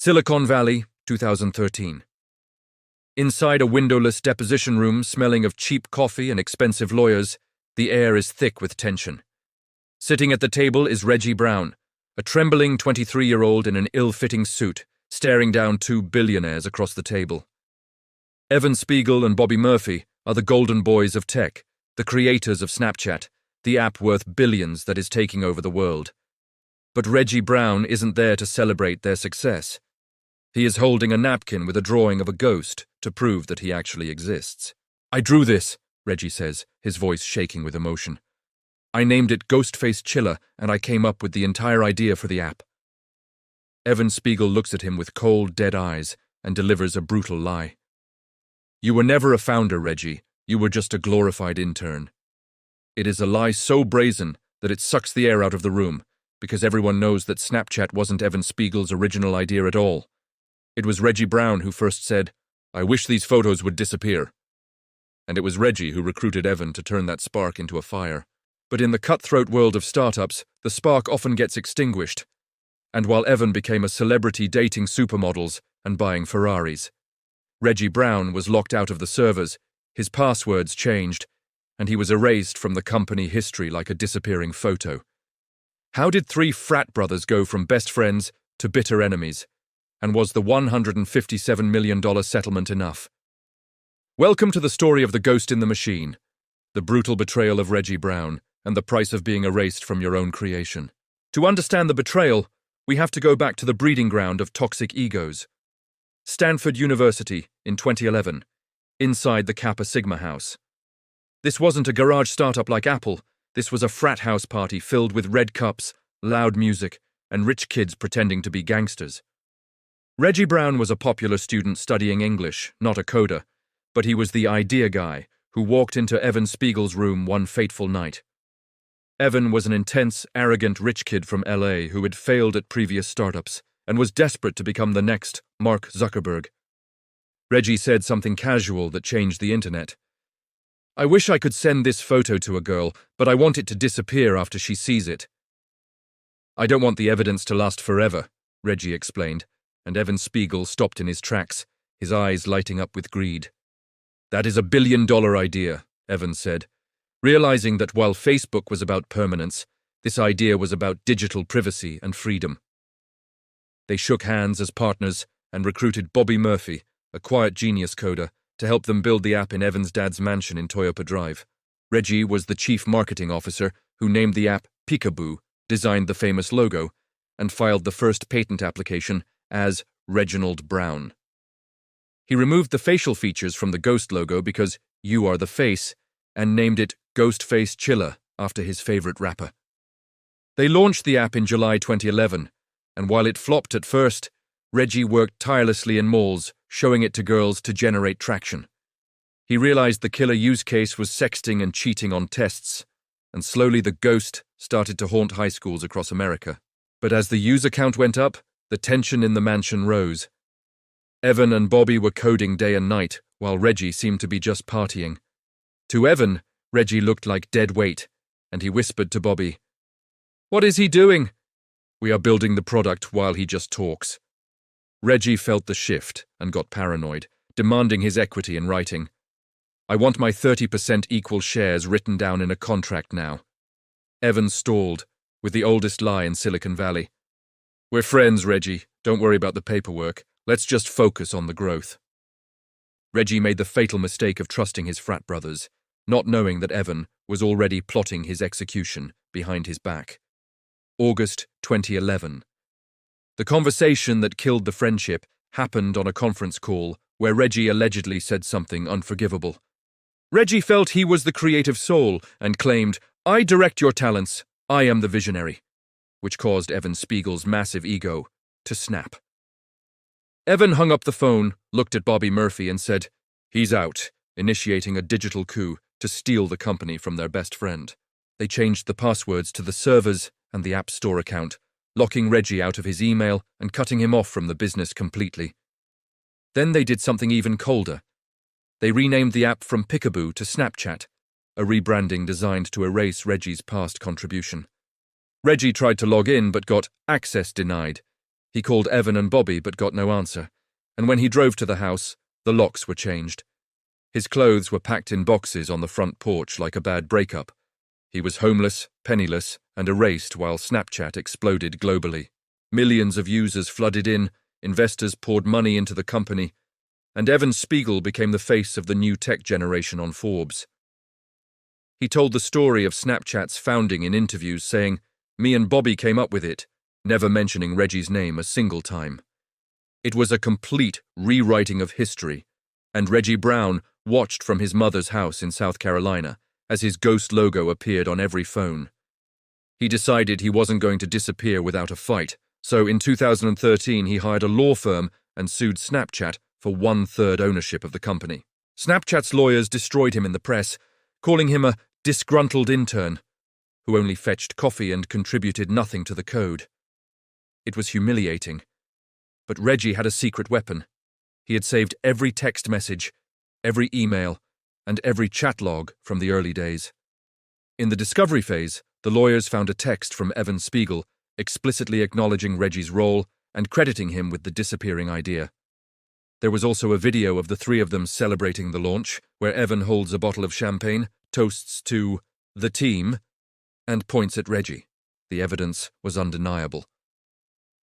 Silicon Valley, 2013. Inside a windowless deposition room smelling of cheap coffee and expensive lawyers, the air is thick with tension. Sitting at the table is Reggie Brown, a trembling 23-year-old in an ill-fitting suit, staring down two billionaires across the table. Evan Spiegel and Bobby Murphy are the golden boys of tech, the creators of Snapchat, the app worth billions that is taking over the world. But Reggie Brown isn't there to celebrate their success. He is holding a napkin with a drawing of a ghost to prove that he actually exists. "I drew this," Reggie says, his voice shaking with emotion. "I named it Ghostface Chillah, and I came up with the entire idea for the app." Evan Spiegel looks at him with cold, dead eyes and delivers a brutal lie. "You were never a founder, Reggie. You were just a glorified intern." It is a lie so brazen that it sucks the air out of the room, because everyone knows that Snapchat wasn't Evan Spiegel's original idea at all. It was Reggie Brown who first said, "I wish these photos would disappear." And it was Reggie who recruited Evan to turn that spark into a fire. But in the cutthroat world of startups, the spark often gets extinguished. And while Evan became a celebrity dating supermodels and buying Ferraris, Reggie Brown was locked out of the servers, his passwords changed, and he was erased from the company history like a disappearing photo. How did three frat brothers go from best friends to bitter enemies? And was the $157 million settlement enough? Welcome to the story of the ghost in the machine, the brutal betrayal of Reggie Brown, and the price of being erased from your own creation. To understand the betrayal, we have to go back to the breeding ground of toxic egos. Stanford University in 2011, inside the Kappa Sigma house. This wasn't a garage startup like Apple. This was a frat house party filled with red cups, loud music, and rich kids pretending to be gangsters. Reggie Brown was a popular student studying English, not a coder, but he was the idea guy who walked into Evan Spiegel's room one fateful night. Evan was an intense, arrogant rich kid from LA who had failed at previous startups and was desperate to become the next Mark Zuckerberg. Reggie said something casual that changed the internet. "I wish I could send this photo to a girl, but I want it to disappear after she sees it." "I don't want the evidence to last forever," Reggie explained, and Evan Spiegel stopped in his tracks, his eyes lighting up with greed. "That is a billion-dollar idea," Evan said, realizing that while Facebook was about permanence, this idea was about digital privacy and freedom. They shook hands as partners and recruited Bobby Murphy, a quiet genius coder, to help them build the app in Evan's dad's mansion in Toyota Drive. Reggie was the chief marketing officer who named the app Picaboo, designed the famous logo, and filed the first patent application as Reginald Brown. He removed the facial features from the ghost logo because "you are the face" and named it Ghostface Chillah after his favorite rapper. They launched the app in July 2011, and while it flopped at first, Reggie worked tirelessly in malls, showing it to girls to generate traction. He realized the killer use case was sexting and cheating on tests, and slowly the ghost started to haunt high schools across America. But as the user count went up, the tension in the mansion rose. Evan and Bobby were coding day and night, while Reggie seemed to be just partying. To Evan, Reggie looked like dead weight, and he whispered to Bobby, "What is he doing?" "We are building the product while he just talks." Reggie felt the shift and got paranoid, demanding his equity in writing. "I want my 30% equal shares written down in a contract now." Evan stalled, with the oldest lie in Silicon Valley. "We're friends, Reggie. Don't worry about the paperwork. Let's just focus on the growth." Reggie made the fatal mistake of trusting his frat brothers, not knowing that Evan was already plotting his execution behind his back. August 2011. The conversation that killed the friendship happened on a conference call where Reggie allegedly said something unforgivable. Reggie felt he was the creative soul and claimed, "I direct your talents, I am the visionary," which caused Evan Spiegel's massive ego to snap. Evan hung up the phone, looked at Bobby Murphy and said, "He's out," initiating a digital coup to steal the company from their best friend. They changed the passwords to the servers and the App Store account, locking Reggie out of his email and cutting him off from the business completely. Then they did something even colder. They renamed the app from Picaboo to Snapchat, a rebranding designed to erase Reggie's past contribution. Reggie tried to log in but got access denied, He called Evan and Bobby but got no answer, and when he drove to the house, the locks were changed. His clothes were packed in boxes on the front porch like a bad breakup. He was homeless, penniless, and erased while Snapchat exploded globally. Millions of users flooded in, investors poured money into the company, and Evan Spiegel became the face of the new tech generation on Forbes. He told the story of Snapchat's founding in interviews, saying, "Me and Bobby came up with it," never mentioning Reggie's name a single time. It was a complete rewriting of history, and Reggie Brown watched from his mother's house in South Carolina as his ghost logo appeared on every phone. He decided he wasn't going to disappear without a fight, so in 2013 he hired a law firm and sued Snapchat for 1/3 ownership of the company. Snapchat's lawyers destroyed him in the press, calling him a disgruntled intern who only fetched coffee and contributed nothing to the code. It was humiliating. But Reggie had a secret weapon. He had saved every text message, every email, and every chat log from the early days. In the discovery phase, the lawyers found a text from Evan Spiegel explicitly acknowledging Reggie's role and crediting him with the disappearing idea. There was also a video of the three of them celebrating the launch, where Evan holds a bottle of champagne, toasts to the team, and points at Reggie. The evidence was undeniable.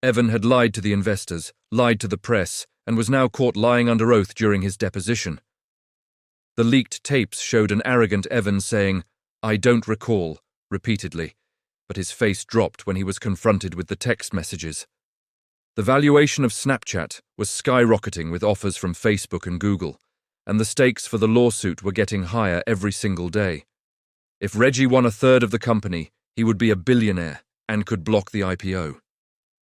Evan had lied to the investors, lied to the press, and was now caught lying under oath during his deposition. The leaked tapes showed an arrogant Evan saying, "I don't recall," repeatedly, but his face dropped when he was confronted with the text messages. The valuation of Snapchat was skyrocketing with offers from Facebook and Google, and the stakes for the lawsuit were getting higher every single day. If Reggie won 1/3 of the company, he would be a billionaire and could block the IPO.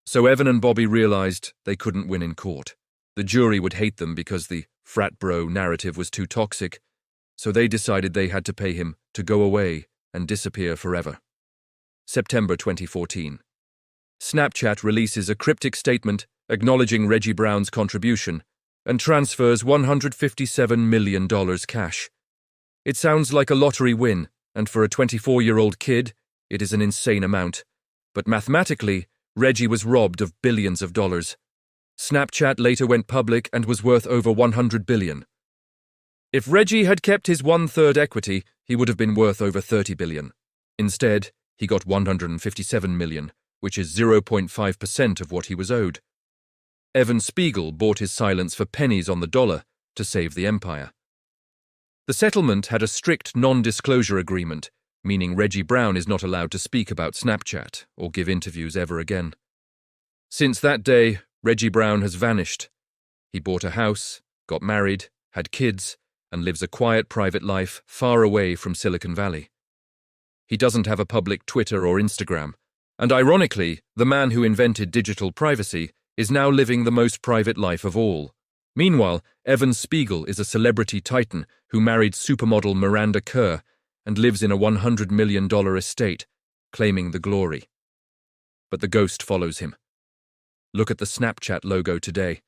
So Evan and Bobby realized they couldn't win in court. The jury would hate them because the frat bro narrative was too toxic, so they decided they had to pay him to go away and disappear forever. September 2014. Snapchat releases a cryptic statement acknowledging Reggie Brown's contribution and transfers $157 million cash. It sounds like a lottery win, and for a 24-year-old kid, it is an insane amount. But mathematically, Reggie was robbed of billions of dollars. Snapchat later went public and was worth over $100 billion. If Reggie had kept his 1/3 equity, he would have been worth over $30 billion. Instead, he got $157 million, which is 0.5% of what he was owed. Evan Spiegel bought his silence for pennies on the dollar to save the empire. The settlement had a strict non-disclosure agreement, meaning Reggie Brown is not allowed to speak about Snapchat or give interviews ever again. Since that day, Reggie Brown has vanished. He bought a house, got married, had kids, and lives a quiet private life far away from Silicon Valley. He doesn't have a public Twitter or Instagram, and ironically, the man who invented digital privacy is now living the most private life of all. Meanwhile, Evan Spiegel is a celebrity titan who married supermodel Miranda Kerr and lives in a $100 million estate, claiming the glory. But the ghost follows him. Look at the Snapchat logo today.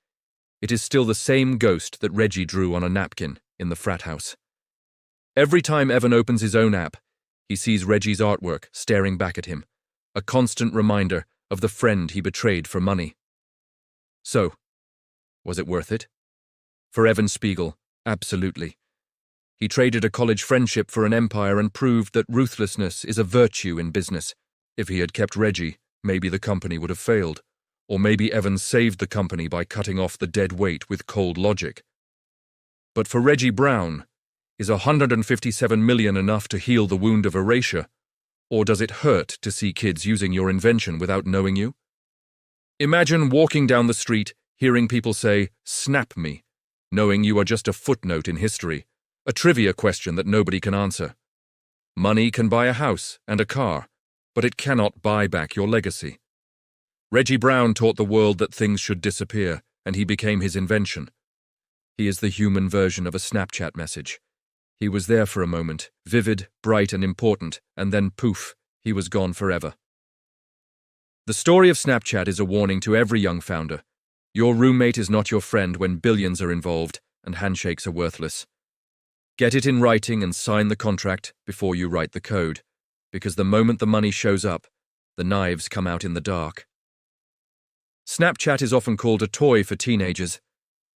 It is still the same ghost that Reggie drew on a napkin in the frat house. Every time Evan opens his own app, he sees Reggie's artwork staring back at him, a constant reminder of the friend he betrayed for money. So, was it worth it? For Evan Spiegel, absolutely. He traded a college friendship for an empire and proved that ruthlessness is a virtue in business. If he had kept Reggie, maybe the company would have failed. Or maybe Evan saved the company by cutting off the dead weight with cold logic. But for Reggie Brown, is $157 million enough to heal the wound of erasure? Or does it hurt to see kids using your invention without knowing you? Imagine walking down the street, hearing people say, "Snap me," knowing you are just a footnote in history, a trivia question that nobody can answer. Money can buy a house and a car, but it cannot buy back your legacy. Reggie Brown taught the world that things should disappear, and he became his invention. He is the human version of a Snapchat message. He was there for a moment, vivid, bright, and important, and then poof, he was gone forever. The story of Snapchat is a warning to every young founder. Your roommate is not your friend when billions are involved and handshakes are worthless. Get it in writing and sign the contract before you write the code, because the moment the money shows up, the knives come out in the dark. Snapchat is often called a toy for teenagers,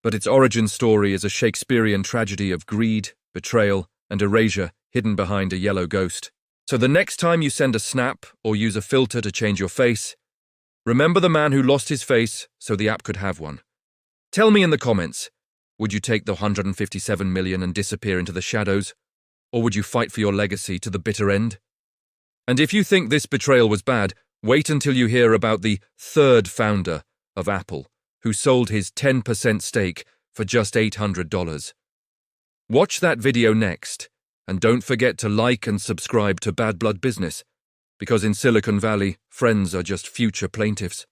but its origin story is a Shakespearean tragedy of greed, betrayal, and erasure hidden behind a yellow ghost. So the next time you send a snap or use a filter to change your face, remember the man who lost his face so the app could have one. Tell me in the comments, would you take the 157 million and disappear into the shadows, or would you fight for your legacy to the bitter end? And if you think this betrayal was bad, wait until you hear about the third founder of Apple, who sold his 10% stake for just $800. Watch that video next, and don't forget to like and subscribe to Bad Blood Business, because in Silicon Valley, friends are just future plaintiffs.